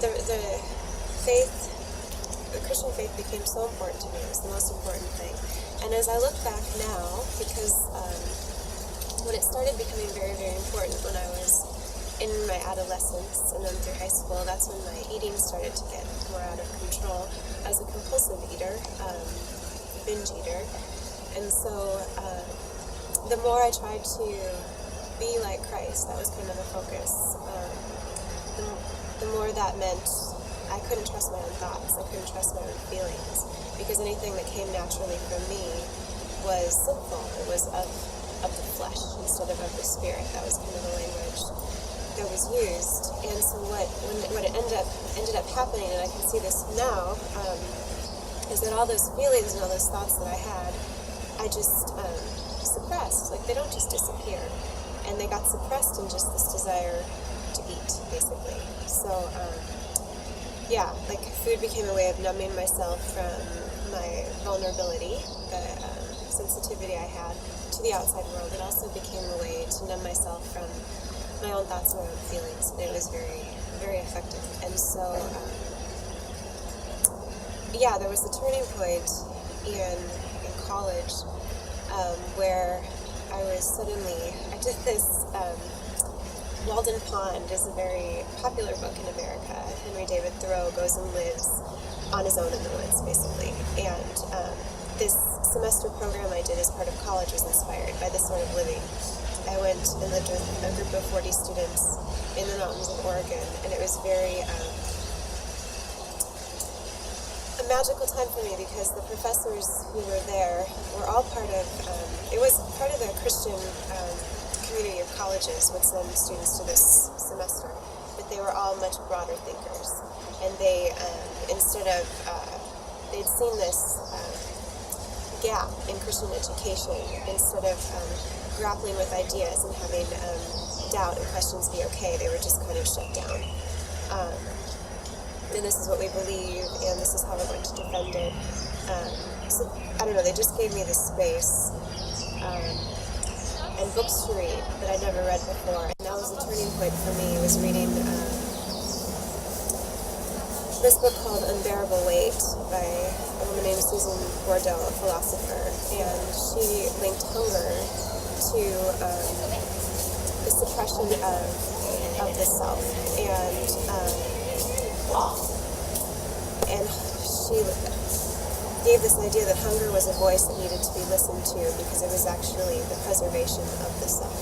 the faith, the Christian faith became so important to me. It was the most important thing. And as I look back now, because when it started becoming very, very important when I was in my adolescence and then through high school, that's when my eating started to get more out of control as a compulsive eater, binge eater. And so the more I tried to be like Christ, that was kind of the focus, the more that meant I couldn't trust my own thoughts, I couldn't trust my own feelings, because anything that came naturally from me was sinful. It was of the flesh instead of the spirit. That was kind of the language that was used. And so what it ended up happening, and I can see this now, is that all those feelings and all those thoughts that I had, I just suppressed. Like, they don't just disappear. And they got suppressed in just this desire to eat, basically. So, yeah, like food became a way of numbing myself from my vulnerability, the sensitivity I had to the outside world. It also became a way to numb myself from my own thoughts and my own feelings. And it was very, very effective. And so, yeah, there was a turning point in college where I did this, Walden Pond is a very popular book in America. Henry David Thoreau goes and lives on his own in the woods, basically. And this semester program I did as part of college was inspired by this sort of living. I went and lived with a group of 40 students in the mountains of Oregon, and it was very a magical time for me, because the professors who were there were all part of, it was part of the Christian community of colleges would send students to this semester, but they were all much broader thinkers. And they, instead of, they'd seen this gap in Christian education. Instead of grappling with ideas and having doubt and questions be okay, they were just kind of shut down. And this is what we believe, and this is how we're going to defend it. So, I don't know, they just gave me this space and books to read that I'd never read before. And that was a turning point for me, was reading this book called Unbearable Weight by a woman named Susan Bordeaux, a philosopher. And she linked hunger to the suppression of the self. And she gave this idea that hunger was a voice that needed to be listened to, because it was actually the preservation of the self.